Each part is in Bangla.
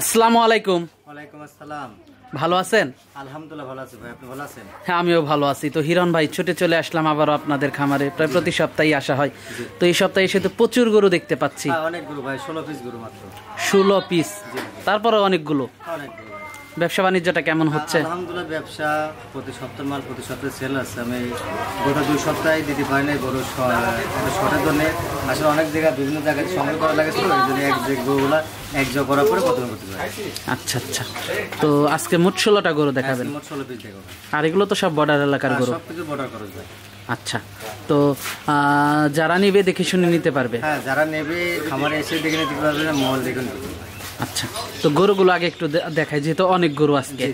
আসসালামু আলাইকুম। ওয়ালাইকুম আসসালাম। ভালো আছেন? আলহামদুলিল্লাহ ভালো আছি ভাই, আপনি ভালো আছেন? হ্যাঁ, আমিও ভালো আছি। তো হিরণ ভাই, ছুটে চলে আসলাম আবারও আপনাদের খামারে। প্রায় প্রতি সপ্তাহেই আসা হয়। তো এই সপ্তাহে এসে তো প্রচুর গরু দেখতে পাচ্ছি। অনেক গরু ভাই, 16 পিস গরু মাত্র। 16 পিস? তারপরে অনেকগুলো। অনেক গরু ভাই। ব্যবসা বাণিজ্যটা কেমন হচ্ছে? আলহামদুলিল্লাহ, ব্যবসা প্রতি সপ্তাহ মাল প্রতি সপ্তাহে সেল আছে। আমি গত 2 সপ্তাহে দিতে পারি নাই গরু শর্টের জন্য। আসলে অনেক জায়গায় বিভিন্ন জায়গায় সংগ্রহ করা লাগেছিল, এই জন্য এক যে গরুগুলা এক জোড়া করার পরে প্রথমে করতে পারি। আচ্ছা আচ্ছা। তো আজকে মোট 16টা গরু দেখাবেন? মোট 16 পিস দেখাবো। আর এগুলো তো সব বর্ডার এলাকার গরু? সবকিছু বর্ডার খরচ ভাই। আচ্ছা। তো যারা নিবে দেখে শুনে নিতে পারবে? হ্যাঁ, যারা নেবে খামারে এসে দেখে নিতে পারবে, মল দেখে নিতে পারবে। আচ্ছা। তো গরুগুলো আগে একটু দেখাই, যেহেতু অনেক গরু আজকে।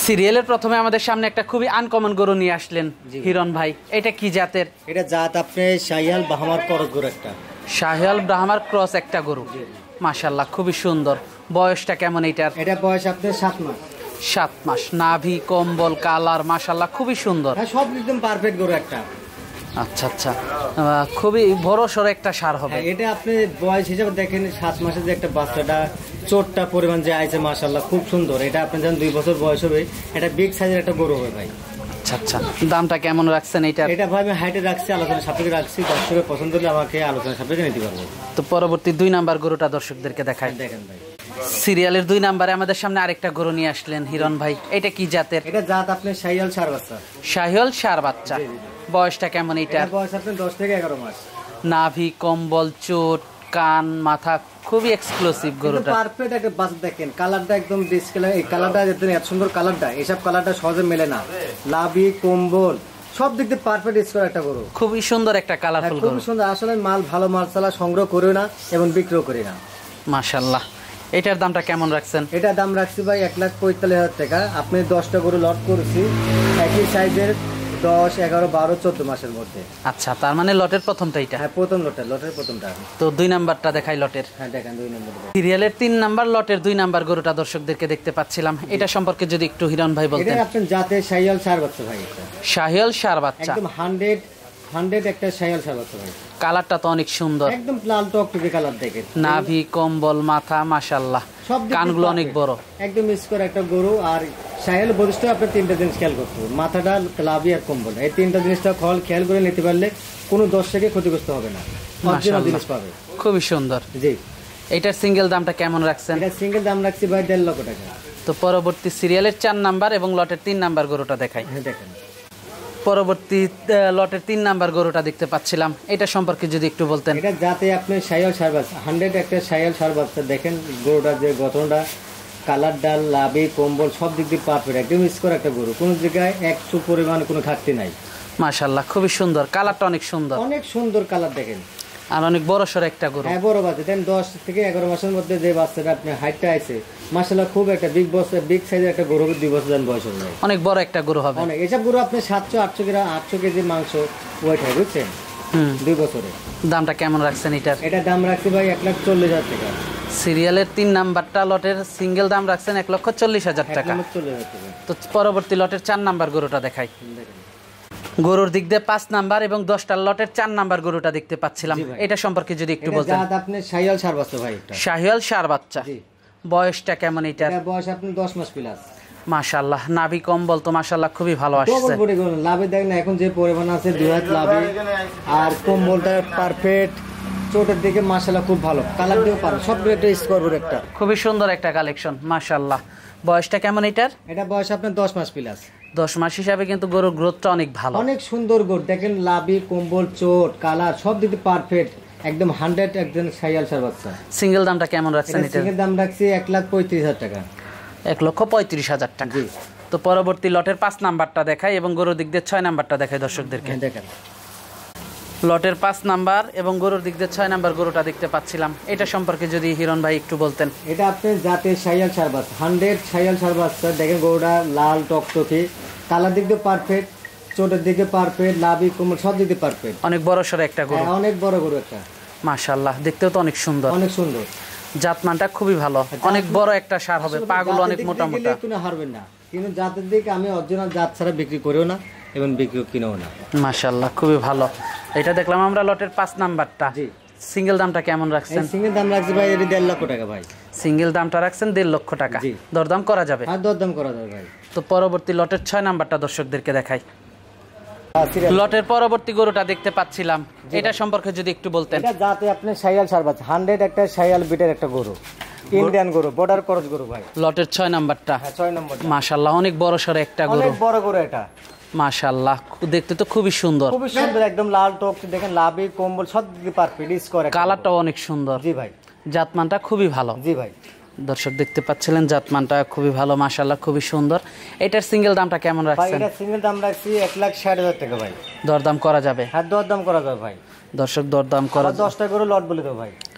সিরিয়ালের প্রথমে আমাদের সামনে একটা খুবই আনকমন গরু নিয়ে আসলেন হিরণ ভাই। এটা কি জাতের? এটা জাত আপনি শাহিয়াল বাহামার ক্রস গরু একটা। শাহিয়াল ব্রাহ্মার ক্রস একটা গরু। মাশাআল্লাহ, খুবই সুন্দর। বয়সটা কেমন এটার? এটা বয়স আপনার 7 মাস। 7 মাস। নাভি, কম্বল, কালার মাশাআল্লাহ খুবই সুন্দর। হ্যাঁ, সব একদম পারফেক্ট গরু একটা। আচ্ছা আচ্ছা। খুবই বড় সড়ো একটা সার হবে। এটা আপনি বয়স হিসাবে দেখেন, 7 মাসের যে একটা বাচ্চাটা চোটটা পরিমাণ যে আইছে মাশাআল্লাহ খুব সুন্দর। এটা আপনি যখন 2 বছর বয়স হবে, এটা বিগ সাইজের একটা গরু হবে ভাই। আচ্ছা আচ্ছা। দামটা কেমন রাখছেন এইটা? এটা ভাই আমি হাইটে রাখছি, আলোচনা সাপেক্ষে রাখছি। দর্শকের পছন্দ হলে আমাকে আলোচনা সাপেক্ষে নিতে পারবো। তো পরবর্তী 2 নাম্বার গরুটা দর্শকদেরকে দেখায়। দেখেন ভাই, সিরিয়ালের 2 নাম্বারে আমাদের সামনে আরেকটা গরু নিয়ে আসলেন হিরণ ভাই। এটা কি জাতের? এটা জাত আপনি শাহিয়াল ষাঁড় বাচ্চা। শাহিয়াল ষাঁড় বাচ্চা। বয়সটা কেমন এটা? বয়স আপনার 10 থেকে 11 মাস। নাভি, কম্বল, চোট, কান, মাথা খুবই এক্সক্লুসিভ গরুটা। পারফেক্ট একটা বাচ্চা। দেখেন কালারটা একদম ডিসকালার। এই কালারটা এত সুন্দর কালারটা, এইসব কালারটা সহজে মেলে না। লাভি, কম্বল সব দিক দিয়ে পারফেক্ট স্কোয়ার একটা গরু। খুবই সুন্দর একটা কালারফুল গরু। খুব সুন্দর। আসলে মাল ভালো মাল চালা সংগ্রহ করি না এবং বিক্রিও করি না। মাশাআল্লাহ। এটার দামটা কেমন রাখছেন? এটা দাম রাখছি ভাই 1,45,000 টাকা। আপনি 10টা গরু লট করেছি একই সাইজের, 10, 11, 12, 14 মাসের মধ্যে। আচ্ছা, তার মানে লটের প্রথমটা এটা? হ্যাঁ, প্রথম লটের প্রথমটা। তো 2 নাম্বারটা দেখাই লটের। হ্যাঁ দেখেন 2 নম্বর। সিরিয়ালের 3 নাম্বার লটের 2 নাম্বার গরুটা দর্শকদেরকে দেখতে পাচ্ছিলাম। এটা সম্পর্কে যদি একটু হিরণ ভাই বলতেন। এটা আপনার জাতের শাহিয়াল ষাঁড় বাচ্চা ভাই। এটা শাহিয়াল ষাঁড় বাচ্চা, একদম 100 একটা শাহিয়াল ষাঁড় বাচ্চা ভাই। কালারটা তো অনেক সুন্দর, একদম লাল টকটকে কালার। দেখেন নাভি, কম্বল, মাথা মাশাআল্লাহ, কানগুলো অনেক বড়। একদম স্কোয়ার একটা গরু। আর শাহিয়াল বৈশিষ্ট্য আপনার 3টা জিনিস খেয়াল করতে হবে, মাথাটা, লাভি আর কম্বল। এই 3টা জিনিসটা খেয়াল করে নিতে পারলে কোনো দর্শকে ক্ষতিগ্রস্ত হবে না, অরিজিনাল জিনিস পাবে। খুবই সুন্দর। জি। এটার সিঙ্গেল দামটা কেমন রাখছেন? এটা সিঙ্গেল দাম রাখছি ভাই 1.5 লক্ষ টাকা। তো পরবর্তী সিরিয়ালের 4 নাম্বার এবং লটের 3 নাম্বার গরুটা দেখাই। হ্যাঁ দেখেন, পরবর্তী লটের 3 নাম্বার গরুটা দেখতে পাচ্ছিলাম। এটা সম্পর্কে যদি একটু বলতেন। এটা যাতে আপনি শাহিয়াল ষাঁড় বাচ্চা, 100 একটা শাহিয়াল ষাঁড় বাচ্চা। দেখেন গরুটার যে গঠনটা, কালার, ডাল, লাভি, কম্বল সব দিক দিয়ে পারফেক্ট। একদম স্কোয়ার একটা গরু, কোনো জায়গায় 100 পরিমাণ কোনো ঘাটতি নাই। মাশাআল্লাহ, খুবই সুন্দর। কালারটা অনেক সুন্দর, অনেক সুন্দর কালার। দেখেন আর অনেক বড় সড় একটা গরু। হ্যাঁ, বড় বাচ্চা। দেন 10 থেকে 11 মাসের মধ্যে যে বাচ্চাটা আপনি হাইটটা আছে মাশাআল্লাহ খুব একটা বিগ সাইজের একটা গরু। 2 বছর বয়স হয়ে যায়, অনেক বড় একটা গরু হবে। অনেক। এসব গরু আপনি 700-800 কেজি মাংস ওয়েট হয়, বুঝছেন? 2 বছরে। দামটা কেমন রাখছেন এটার? এটা দাম রাখছি ভাই 1,40,000 টাকা। সিরিয়ালের 3 নাম্বারটা লটের সিঙ্গেল দাম রাখছেন 1,40,000 টাকা। 1,40,000 টাকা। তো পরবর্তী লটের 4 নাম্বার গরুটা দেখাই। গরুর দিক দিয়ে 5 নাম্বার এবং 10টার লটের 4 নাম্বার গরুটা দেখতে পাচ্ছিলাম। এটা সম্পর্কে যদি একটু বলতেন। এটা আপনি শাহিয়াল ষাঁড় বাচ্চা ভাই। এটা শাহিয়াল ষাঁড় বাচ্চা। বয়সটা কেমন এটার? এটা বয়স আপনি 10 মাস প্লাস। মাশাআল্লাহ, নাভি, কম্বল তো মাশাআল্লাহ খুবই ভালো আসছে। ডবল বডি গরু। লাভে দেখেন এখন যে পরিমাণ আছে, 2 হাত লাভে। আর কম্বলটা পারফেক্ট। চোটের দিকে মাশাআল্লাহ খুব ভালো, কালার দিয়েও পারে। সব একটা স্কোর গরু একটা। খুবই সুন্দর একটা কালেকশন মাশাআল্লাহ। বয়সটা কেমন এটার? এটা বয়স আপনার 10 মাস প্লাস। 10 মাস হিসাবে কিন্তু গরুর গ্রোথটা অনেক ভালো, অনেক সুন্দর গরু। দেখেন লাভি, কম্বল, চোট, কালার সব দিকে পারফেক্ট। একদম 100 একজন শাহিয়াল ষাঁড় বাচ্চা। সিঙ্গেল দামটা কেমন রাখছেন এটা? সিঙ্গেল দাম রাখছি 1,35,000 টাকা। 1,35,000 টাকা। তো পরবর্তী লটের 5 নাম্বারটা দেখাই এবং গরুর দিক দিয়ে 6 নাম্বারটা দেখাই দর্শকদেরকে। দেখেন লটের 5 নাম্বার এবং গরুর দিক দিয়ে 6 নাম্বার গরুটা দেখতে পাচ্ছিলাম। এটা সম্পর্কে যদি হিরণ ভাই একটু বলতেন। এটা আপনি জাতের শাহিয়াল ষাঁড় বাচ্চা, 100 শাহিয়াল ষাঁড় বাচ্চা। দেখেন গরুটা লাল টকটকে, কালার দিক দিয়ে পারফেক্ট, চোটের দিকে পারফেক্ট, লাভি, কোমর সব দিকে পারফেক্ট। অনেক বড় সড়ো একটা গরু। অনেক বড় গরু একটা। মাশাআল্লাহ, দেখতেও তো অনেক সুন্দর। অনেক সুন্দর। জাতমানটা খুবই ভালো, অনেক বড় একটা ষাঁড় হবে। পাগুলো অনেক মোটা মোটা। কোনো হারবেন না, কিন্তু জাতের দিকে আমি অরিজিনাল জাত ছাড়া বিক্রি করিও না এবং বিক্রি কিনেও না। মাশাআল্লাহ, খুবই ভালো। এটা দেখলাম আমরা লটের 5 নাম্বারটা। সিঙ্গেল দামটা কেমন রাখছেন? সিঙ্গেল দাম রাখছি ভাই এর 1.5 লক্ষ টাকা ভাই। সিঙ্গেল দামটা রাখছেন 1.5 লক্ষ টাকা। দরদাম করা যাবে? আর দরদাম করা যাবে ভাই। তো পরবর্তী লটের 6 নাম্বারটা দর্শকদেরকে দেখাই। লটের পরবর্তী গরুটা দেখতে পাচ্ছিলাম, এটা সম্পর্কে যদি একটু বলতেন। এটা যাতে আপনি শাইয়াল সার বাচ্চা 100 একটা শাইয়াল বিটের একটা গরু, ইন্ডিয়ান গরু, বর্ডার ক্রস গরু ভাই। লটের 6 নাম্বারটা? হ্যাঁ 6 নম্বর। মাশাআল্লাহ অনেক বড় সর একটা গরু, অনেক বড় গরু এটা। মাশাআল্লাহ দেখতে তো খুবই সুন্দর, খুবই সুন্দর, একদম লাল টক, দেখেন লাভি কম্বল সব দিকে পারফেক্ট ইস করে। কালারটাও অনেক সুন্দর। জি ভাই। জাতমানটা খুবই ভালো। জি ভাই। দর্শক দেখতে পাচ্ছিলেন জাতমানটা খুবই ভালো, মাশাআল্লাহ খুবই সুন্দর। এটার সিঙ্গেল দামটা কেমন ভাই রাখছেন? এটা সিঙ্গেল দাম রাখছি 1,60,000 টাকা ভাই। দরদাম করা যাবে? হ্যাঁ দরদাম করা যাবে ভাই। দর্শক দরদাম করা। 10টা গরু লট বলে দাও ভাই।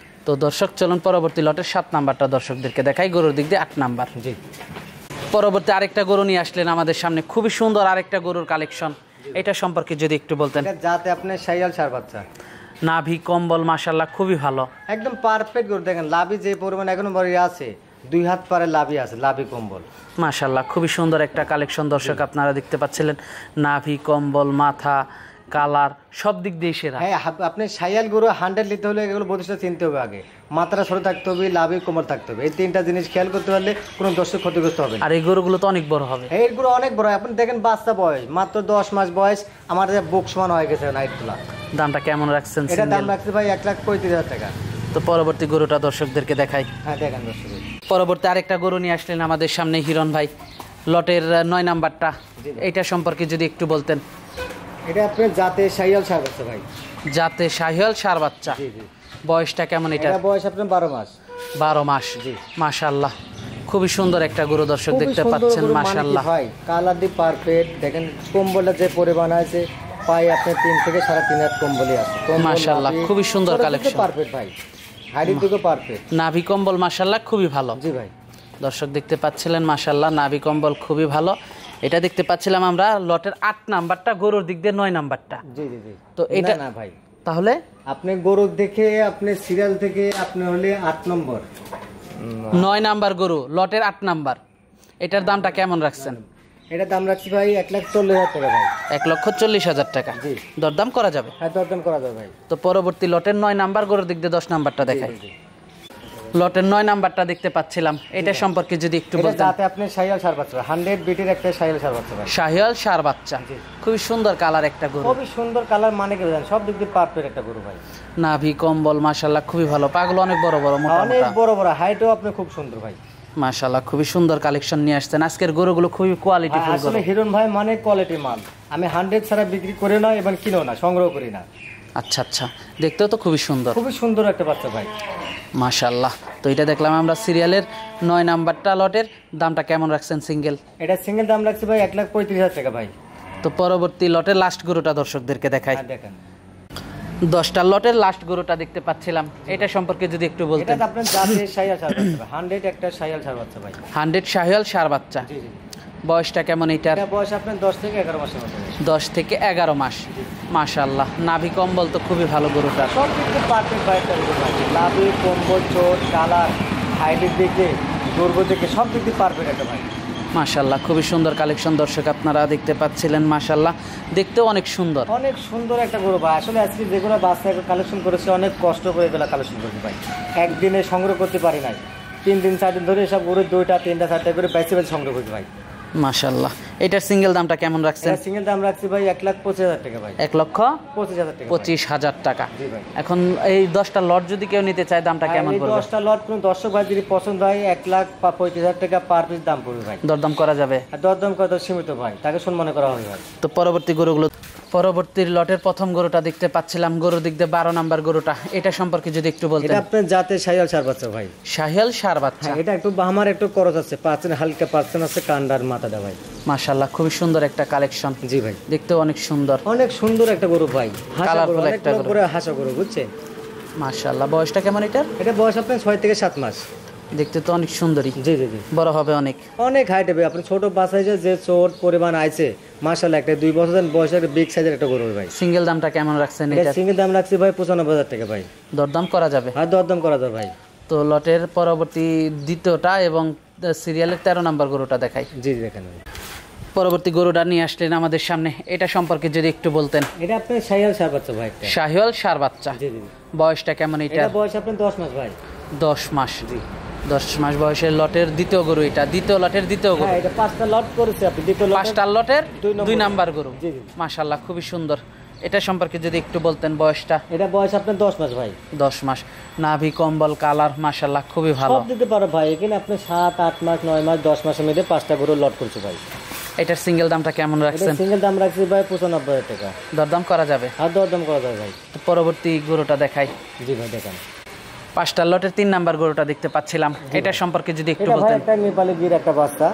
তো দর্শক চলুন পরবর্তী লটের 7 নাম্বারটা দর্শকদেরকে দেখাই। গরুর দিক দিয়ে 8 নাম্বার। জি। পরবর্তী আরেকটা গরু নিয়ে আসলেন আমাদের সামনে, খুবই সুন্দর আরেকটা গরুর কালেকশন, এটা সম্পর্কে যদি একটু বলতেন। এটা যাতে আপনি শাইয়াল সার বাচ্চা, নাভি কম্বল মাশাআল্লাহ খুবই ভালো, একদম পারফেক্ট গরু। দেখেন লাভি যে পরিমাণ এখনো বড় আছে, 2 হাত পারে লাভি আছে, লাভি কম্বল মাশাআল্লাহ খুবই সুন্দর একটা কালেকশন। দর্শক আপনারা দেখতে পাচ্ছিলেন, নাভি কম্বল মাথা কালার সব দিক দিয়ে সেরা। হ্যাঁ আপনি শাইয়াল গরু 100 নিতে হলে এগুলো বৈশিষ্ট্য চিনতে হবে আগে। মাথাটা ছোট থাকতে হবে, লাভি কোমল থাকতে হবে, এই 3টা জিনিস খেয়াল করতে পারলে কোনো দর্শক ক্ষতিগ্রস্ত হবে না। আর এই গরুগুলো তো অনেক বড় হবে। এই গরু অনেক বড়, আপনি দেখেন বাচ্চা বয়স মাত্র 10 মাস বয়স, আমার বুক সমান হয়ে গেছে নাইট তোলা। দামটা কেমন রাখছেন? এটা দাম রাখছে ভাই 1,35,000 টাকা। তো পরবর্তী গরুটা দর্শকদেরকে দেখাই। হ্যাঁ দেখেন দর্শক, পরবর্তী আরেকটা গরু নিয়ে আসলেন আমাদের সামনে হিরণ ভাই, লটের 9 নাম্বারটা, এটা সম্পর্কে যদি একটু বলতেন। এটা আপনার জাতে শাইয়াল সার বাচ্চা ভাই। জাতে শাহিওয়াল সার বাচ্চা। জি জি। বয়সটা কেমন এটা? এটা বয়স আপনার 12 মাস। 12 মাস। জি। মাশাআল্লাহ খুবই সুন্দর একটা গরু দর্শক খুবই দেখতে সুন্দর পাচ্ছেন, গরু, মাশাআল্লাহ ভাই কালার দি পারফেক্ট। দেখেন কম্বলটা যে পরিমাণ আছে, পায়ে আপনি 3 থেকে 3.5 হাত কম্বলই আছে। মাশাআল্লাহ খুবই সুন্দর কালেকশন, পারফেক্ট ভাই, হাইডির দিকে পারফেক্ট। নাভি কম্বল মাশাআল্লাহ খুবই ভালো। জি ভাই। দর্শক দেখতে পাচ্ছিলেন মাশাআল্লাহ নাভি কম্বল খুবই ভালো। এটা দেখতে পাচ্ছিলাম আমরা লটের 8 নাম্বারটা, গরুর দিক দিয়ে 9 নাম্বারটা। জি জি জি। তো এটা না ভাই, তাহলে আপনি গরু দেখে আপনি সিরিয়াল থেকে আপনি হলে 8 নম্বর। 9 নাম্বার গরু, লটের 8 নাম্বার, এটার দামটা কেমন রাখছেন? এটা দাম রাখছি ভাই 1,40,000 টাকা ভাই। 1,40,000 টাকা। জি। দরদাম করা যাবে? হ্যাঁ দরদাম করা যাবে ভাই। তো পরবর্তী লটের 9 নাম্বার গরুর দিক দিয়ে 10 নাম্বারটা দেখাই। লটের 9 নাম্বারটা দেখতে পাচ্ছিলাম, এটা সম্পর্কে যদি একটু এটা বলতেন। যাতে আপনি শাইয়াল সার বাচ্চা 100 বিটের একটা শাইয়াল সার বাচ্চা ভাই। শাহিওয়াল সার বাচ্চা, জি। খুবই সুন্দর কালার একটা গরু, খুবই সুন্দর কালার, মানে কি জানেন সব দিক দিয়ে পারফেক্ট একটা গরু ভাই। নাভি কম্বল মাশাআল্লাহ খুবই ভালো, পাগুলো অনেক বড় বড় মোটা অনেক মোটা, বড় বড়, হাইটও আপনি খুব সুন্দর ভাই। মাশাআল্লাহ খুবই সুন্দর কালেকশন নিয়ে আসছেন। আজকের গরুগুলো খুবই কোয়ালিটিফুল গরু। আসলে হিরণ ভাই মানে কোয়ালিটি মাল, আমি 100 ছাড়া বিক্রি করে না এবং কিনো না, সংগ্রহ করি না। আচ্ছা আচ্ছা, দেখতেও তো খুবই সুন্দর, খুবই সুন্দর একটা বাচ্চা ভাই মাশাআল্লাহ। তো এটা দেখলাম আমরা সিরিয়ালের 9 নাম্বারটা, লটের দামটা কেমন রাখছেন সিঙ্গেল? এটা সিঙ্গেল দাম রাখছে ভাই 1,35,000 টাকা ভাই। তো পরবর্তী লটের লাস্ট গরুটা দর্শকদেরকে দেখাই। হ্যাঁ দেখেন 10টা লটের লাস্ট গরুটা দেখতে পাচ্ছিলাম, এটা সম্পর্কে যদি একটু এটা বলতেন। আপনার জাতে শাইয়াল সার বাচ্চা ভাই, 100 একটা শাইয়াল সার বাচ্চা ভাই। 100 শাহিওয়াল সার বাচ্চা। জি জি। বয়সটা কেমন এটার? এটা বয়স আপনার 10 থেকে 11 মাসের মতো। 10 থেকে 11 মাস। মাশাআল্লাহ নাভি কম্বল তো খুবই ভালো গরুটা, সব দিক থেকে পারফেক্ট ভাই একটা গরু ভাই। লাভি কম্বল চোট কালার হাইটের দিকে গর্ব থেকে সব দিক দিয়ে পারফেক্ট একটা ভাই। মাশাআল্লাহ খুবই সুন্দর কালেকশন দর্শক আপনারা দেখতে পাচ্ছিলেন, মাশাআল্লাহ দেখতেও অনেক সুন্দর। অনেক সুন্দর একটা গরু ভাই। আসলে আজকে যেগুলো বাচ্চা কালেকশন করেছে অনেক কষ্ট করে এগুলো কালেকশন করেছে ভাই, একদিনে সংগ্রহ করতে পারি নাই। 3 দিন 4 দিন ধরে সব গরু 2টা 3টা 4টা করে বেছে বেছে সংগ্রহ করছি ভাই। মাশাআল্লাহ এটার সিঙ্গেল দামটা কেমন রাখছেন? এটা সিঙ্গেল দাম রাখছি ভাই 1,25,000 টাকা ভাই। 1,25,000 টাকা। 25,000 টাকা। জি ভাই। এখন এই 10টা লট যদি কেউ নিতে চায় দামটা কেমন এই পড়বে? 10টা লট কোন দর্শক ভাই যদি পছন্দ হয় 1,35,000 টাকা পার পিস দাম পড়বে ভাই। দরদাম করা যাবে? আর দরদাম কত সীমিত ভাই, তাকে সম্মান করা হবে ভাই। তো পরবর্তী গরুগুলো, পরবর্তী লটের প্রথম গরুটা দেখতে পাচ্ছিলাম, গরুর দিক দিয়ে 12 নাম্বার গরুটা, এটা সম্পর্কে যদি একটু বলতেন। এটা আপনার জাতে শাইয়াল সার বাচ্চা ভাই। শাহিওয়াল সার বাচ্চা। হ্যাঁ এটা একটু আমার একটু খরচ আছে, 5% হালকা 5% আছে কান্ডার মাথাটা ভাই। মাশাআল্লাহ খুবই সুন্দর একটা কালেকশন, জি ভাই। দেখতেও অনেক সুন্দর, অনেক সুন্দর একটা গরু ভাই, Colourful অনেক একটা গরু। করে হাসা গরু বুঝছেন। মাশাআল্লাহ বয়সটা কেমন এটার? এটা বয়স আপনার 6 থেকে 7 মাস। দেখতে তো অনেক সুন্দরী, জি জি জি। বড় হবে অনেক। অনেক হাইট হবে, আপনি ছোট বাচ্চা যে চোট পরিমাণ আইছে মাশাআল্লাহ, একটা 2 বছর বয়সের বিগ সাইজের একটা গরু ভাই। সিঙ্গেল দামটা কেমন রাখছেন এটা এটা? সিঙ্গেল দাম রাখছি ভাই 95,000 টাকা ভাই। দরদাম করা যাবে? আর দরদাম করা যাবে ভাই। তো লটের পরবর্তী দ্বিতীয়টা এবং সিরিয়ালের 13 নাম্বার গরুটা দেখাই। জি দেখেন ভাই। পরবর্তী গরুটা নিয়ে আসলেন আমাদের সামনে, এটা সম্পর্কে যদি একটু বলতেন। এটা আপনার শাইয়াল সার বাচ্চা ভাই একটা। শাহিওয়াল সার বাচ্চা। জি জি। বয়সটা কেমন এটা? এটা বয়স আপনার 10 মাস ভাই। 10 মাস। জি। 10 মাস বয়সের লটের দ্বিতীয় গরু এটা, দ্বিতীয় লটের দ্বিতীয় গরু। হ্যাঁ, এটা 5টা লট করেছে আপনি, দ্বিতীয় লট 5টা লটের 2 নম্বর। নাম্বার গরু। জি জি। মাশাআল্লাহ খুবই সুন্দর। এটা সম্পর্কে যদি একটু বলতেন বয়সটা? এটা বয়স আপনার 10 মাস ভাই। 10 মাস। নাভি কম্বল কালার মাশাআল্লাহ খুবই ভালো। সব দিতে পারো ভাই, এখানে আপনি 7 8 মাস 9 মাস 10 মাসের মধ্যে 5টা গরু লট করছে ভাই। এটার সিঙ্গেল দামটা কেমন এটা রাখছেন? সিঙ্গেল দাম রাখছি ভাই 95,000 টাকা। দরদাম করা যাবে? আর দরদাম করা যাবে ভাই। তো পরবর্তী গরুটা দেখাই। জি ভাই দেখান। 5টা লটের 3 নাম্বার গরুটা দেখতে পাচ্ছিলাম, এটা সম্পর্কে যদি একটু এটা ভাই বলতেন। একটা নেপালি গির একটা বাচ্চা,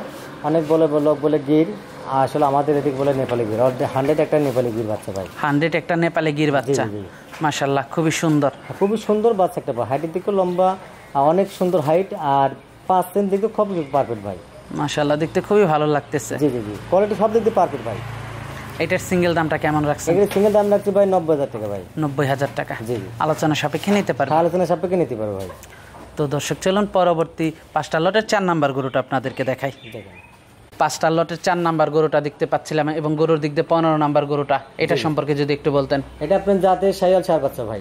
অনেক লোক বলে গির, আসলে আমাদের এদিকে বলে নেপালি গির। 100 একটা নেপালি গির বাচ্চা ভাই। 100 একটা নেপালি গির বাচ্চা। জি, জি। মাশাআল্লাহ খুবই সুন্দর। খুবই সুন্দর বাচ্চা একটা, হাইটের দিকে লম্বা, অনেক সুন্দর হাইট, আর 5 সেন্ট দিকে খুব পারফেক্ট ভাই। মাশাআল্লাহ দেখতে খুবই ভালো লাগতেছে। জি জি জি, কোয়ালিটি সব দিক দিয়ে পারফেক্ট ভাই। এটার সিঙ্গেল দামটা কেমন রাখছেন? এগুলো সিঙ্গেল দাম রাখছি ভাই 90,000 টাকা ভাই। 90,000 টাকা। জি জি। আলোচনা সাপেক্ষে নিতে পারবেন। আলোচনা সাপেক্ষে নিতে পারো ভাই। তো দর্শক চলুন পরবর্তী 5টা লটের 4 নাম্বার গরুটা আপনাদেরকে দেখাই। দেখেন 5টা লটের 4 নাম্বার গরুটা দেখতে পাচ্ছিলাম এবং গরুর দিক দিয়ে 15 নাম্বার গরুটা, এটা সম্পর্কে যদি একটু বলতেন। এটা আপনার জাতের শাহিওয়াল ষাঁড় বাচ্চা ভাই।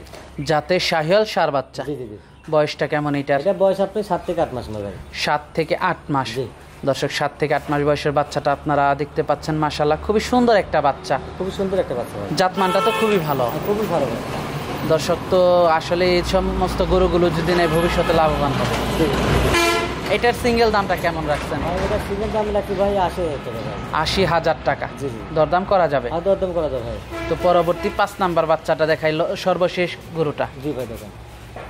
যাতে শাহিওয়াল ষাঁড় বাচ্চা। জি জি জি। বয়সটা কেমন এটার? এটা বয়স আপনার 7 থেকে 8 মাস ভাই। 7 থেকে 8 মাস। জি। দর্শক 7 থেকে 8 মাস বয়সের বাচ্চাটা আপনারা দেখতে পাচ্ছেন, মাশাআল্লাহ খুবই সুন্দর একটা বাচ্চা। খুবই সুন্দর একটা বাচ্চা ভাই। জাতমানটা তো খুবই ভালো। খুবই ভালো ভাই। দর্শক তো আসলে এই সমস্ত গরুগুলো যদি নেয় ভবিষ্যতে লাভবান হবে। জি। এটার সিঙ্গেল দামটা কেমন রাখছেন? ভাই এটা সিঙ্গেল দাম রাখছি ভাই 80,000 টাকা ভাই। 80,000 টাকা। জি জি। দরদাম করা যাবে? আর দরদাম করা যাবে ভাই। তো পরবর্তী 5 নাম্বার বাচ্চাটা দেখাইলো, সর্বশেষ গরুটা। জি ভাই দেখেন।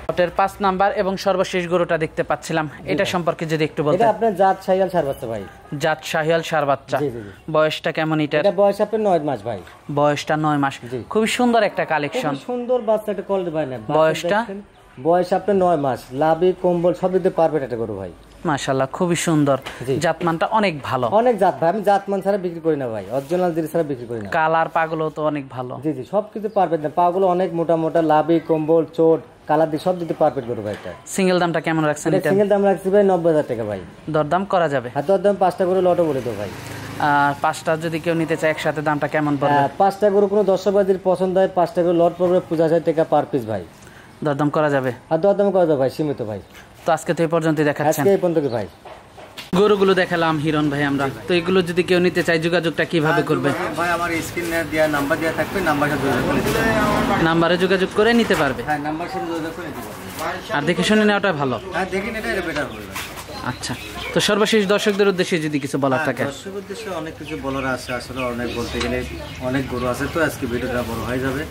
লটের 5 নাম্বার এবং সর্বশেষ গরুটা দেখতে পাচ্ছিলাম, এটা সম্পর্কে যদি একটু এটা বলতেন। আপনার জাত শাহিওয়াল ষাঁড় বাচ্চা ভাই। জাত শাহিওয়াল ষাঁড় বাচ্চা। জি, জি, জি। বয়সটা কেমন এটার? এটা বয়স আপনার 9 মাস ভাই। বয়সটা 9 মাস। জি। খুবই সুন্দর একটা কালেকশন। খুব সুন্দর বাচ্চা একটা কোয়ালিটি ভাই না। বয়সটা? বয়স আপনার 9 মাস, লাভি কম্বল সব দিতে পারফেক্ট একটা গরু ভাই। মাশাআল্লাহ খুবই সুন্দর। জি। জাতমানটা অনেক ভালো। অনেক জাত ভাই, আমি জাত মান ছাড়া বিক্রি করি না ভাই, অরিজিনাল জিনিস ছাড়া বিক্রি করি না। কালার পাগুলো তো অনেক ভালো। জি জি, সব কিছু পারফেক্ট না, পাগুলো অনেক মোটা মোটা, লাভি কম্বল চোট কালার দিয়ে সব দিতে পারফেক্ট গরু ভাই। এটা সিঙ্গেল দামটা কেমন রাখছেন এটা? সিঙ্গেল দাম রাখছি ভাই 90,000 টাকা ভাই। দরদাম করা যাবে? আর দরদাম 5টা গরু লটও বলে দেবো ভাই। আর 5টা যদি কেউ নিতে চায় একসাথে দামটা কেমন পড়বে? 5টা গরু কোনো দর্শকবাদীর পছন্দ হয়, 5টা গরু লট পড়বে 50,000 টাকা পার পিস ভাই। দরদাম করা যাবে? আর দরদাম করা যাবে ভাই, সীমিত ভাই। তো আজকে তো এই পর্যন্তই দেখাচ্ছেন। আজকে এই পর্যন্ত কি ভাই। গরুগুলো দেখালাম হিরণ ভাই আমরা, তো এগুলো যদি কেউ নিতে চায় যোগাযোগটা কিভাবে করবে? ভাই আমার স্ক্রিনে দেওয়া নাম্বার দেওয়া থাকবে, নাম্বারটা যোগাযোগ করে দিতে নাম্বারে যোগাযোগ করে নিতে পারবে। হ্যাঁ, নাম্বার সাথে যোগাযোগ করে দিতে পারবে। আর দেখে শুনে নেওয়াটা ভালো। হ্যাঁ, দেখেন এটা বেটার হবে ভাই। আচ্ছা, তো সর্বশেষ দর্শকদের উদ্দেশ্যে যদি কিছু বলার থাকে। দর্শক উদ্দেশ্যে অনেক কিছু বলার আছে, আসলে অনেক বলতে গেলে অনেক গরু আছে, তো আজকে ভিডিওটা বড় হয়ে যাবে।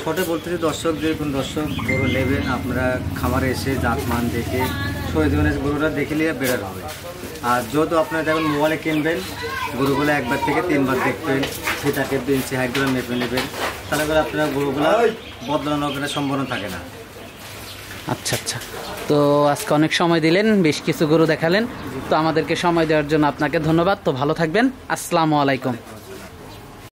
ছোটো বলতে দর্শক, যে কোন দর্শক গরু নেবেন আপনারা খামারে এসে জাত মান দেখে সই দেবেন, গরুটা দেখে নিয়ে বেটার হবে। আর যেহেতু আপনারা দেখুন মোবাইলে কিনবেন, গরুগুলো 1বার থেকে 3বার দেখবেন, সেটাকে বেঞ্চি হাইটগুলো মেপে নেবেন, তাহলে করে আপনারা গরুগুলো বদলানোর কোনো সম্ভাবনা থাকে না। আচ্ছা আচ্ছা, তো আজকে অনেক সময় দিলেন, বেশ কিছু গরু দেখালেন, তো আমাদেরকে সময় দেওয়ার জন্য আপনাকে ধন্যবাদ। তো ভালো থাকবেন, আসসালামু আলাইকুম।